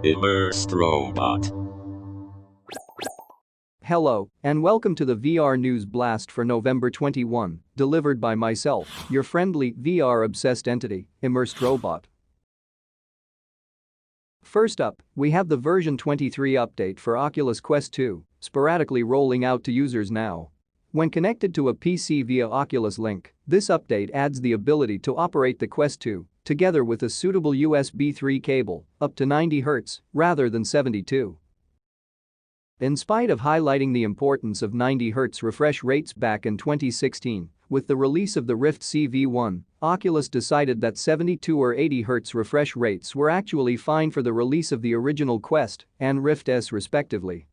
Immersed robot. Hello, and welcome to the VR News Blast for November 21, delivered by myself, your friendly, VR-obsessed entity, Immersed Robot. First up, we have the version 23 update for Oculus Quest 2, sporadically rolling out to users now. When connected to a PC via Oculus Link, this update adds the ability to operate the Quest 2, together with a suitable USB 3 cable, up to 90 Hz, rather than 72. In spite of highlighting the importance of 90 Hz refresh rates back in 2016, with the release of the Rift CV1, Oculus decided that 72 or 80 Hz refresh rates were actually fine for the release of the original Quest and Rift S respectively.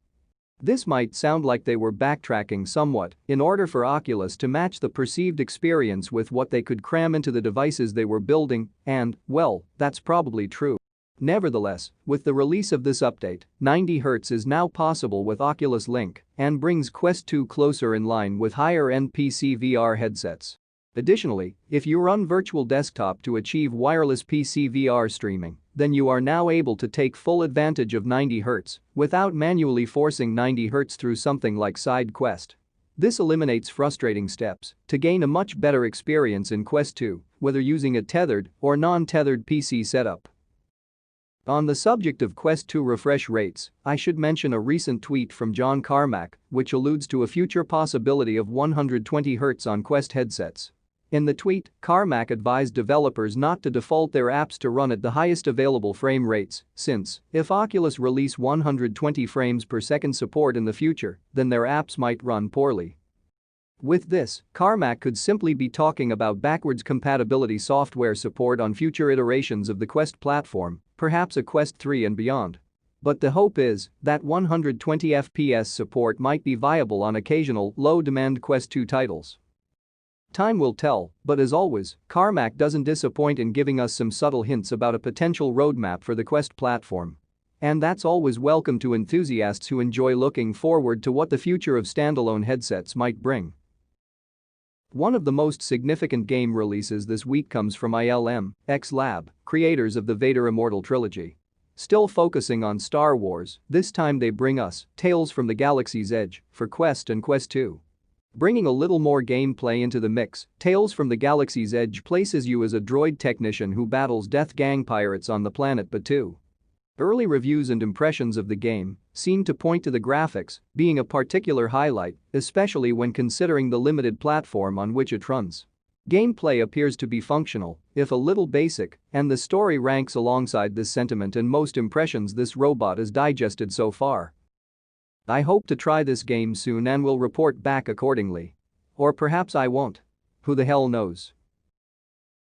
This might sound like they were backtracking somewhat in order for Oculus to match the perceived experience with what they could cram into the devices they were building, and, well, that's probably true. Nevertheless, with the release of this update, 90 Hz is now possible with Oculus Link and brings Quest 2 closer in line with higher-end PC VR headsets. Additionally, if you run Virtual Desktop to achieve wireless PC VR streaming, then you are now able to take full advantage of 90 Hz without manually forcing 90 Hz through something like Side Quest. This eliminates frustrating steps to gain a much better experience in Quest 2, whether using a tethered or non-tethered PC setup. On the subject of Quest 2 refresh rates, I should mention a recent tweet from John Carmack, which alludes to a future possibility of 120 Hz on Quest headsets. In the tweet, Carmack advised developers not to default their apps to run at the highest available frame rates, since, if Oculus release 120 frames per second support in the future, then their apps might run poorly. With this, Carmack could simply be talking about backwards compatibility software support on future iterations of the Quest platform, perhaps a Quest 3 and beyond. But the hope is that 120 FPS support might be viable on occasional low-demand Quest 2 titles. Time will tell, but as always, Carmack doesn't disappoint in giving us some subtle hints about a potential roadmap for the Quest platform. And that's always welcome to enthusiasts who enjoy looking forward to what the future of standalone headsets might bring. One of the most significant game releases this week comes from ILM X Lab, creators of the Vader Immortal trilogy. Still focusing on Star Wars, this time they bring us Tales from the Galaxy's Edge for Quest and Quest 2. Bringing a little more gameplay into the mix, Tales from the Galaxy's Edge places you as a droid technician who battles Death Gang pirates on the planet Batuu. Early reviews and impressions of the game seem to point to the graphics being a particular highlight, especially when considering the limited platform on which it runs. Gameplay appears to be functional, if a little basic, and the story ranks alongside this sentiment in most impressions this robot has digested so far. I hope to try this game soon and will report back accordingly. Or perhaps I won't. Who the hell knows?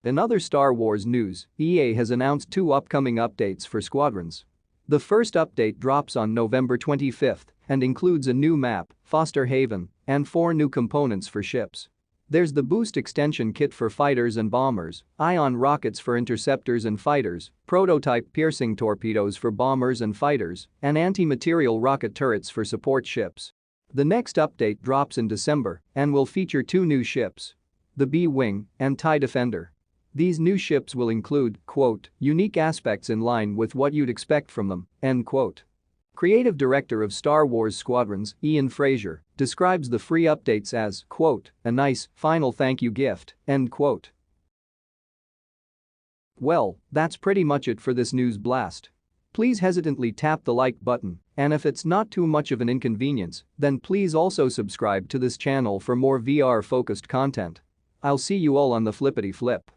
In other Star Wars news, EA has announced 2 upcoming updates for Squadrons. The first update drops on November 25 and includes a new map, Foster Haven, and 4 new components for ships. There's the boost extension kit for fighters and bombers, ion rockets for interceptors and fighters, prototype piercing torpedoes for bombers and fighters, and anti-material rocket turrets for support ships. The next update drops in December and will feature 2 new ships, the B-Wing and TIE Defender. These new ships will include, quote, unique aspects in line with what you'd expect from them, end quote. Creative director of Star Wars Squadrons, Ian Fraser, describes the free updates as, quote, a nice, final thank you gift, end quote. Well, that's pretty much it for this news blast. Please hesitantly tap the like button, and if it's not too much of an inconvenience, then please also subscribe to this channel for more VR-focused content. I'll see you all on the flippity flip.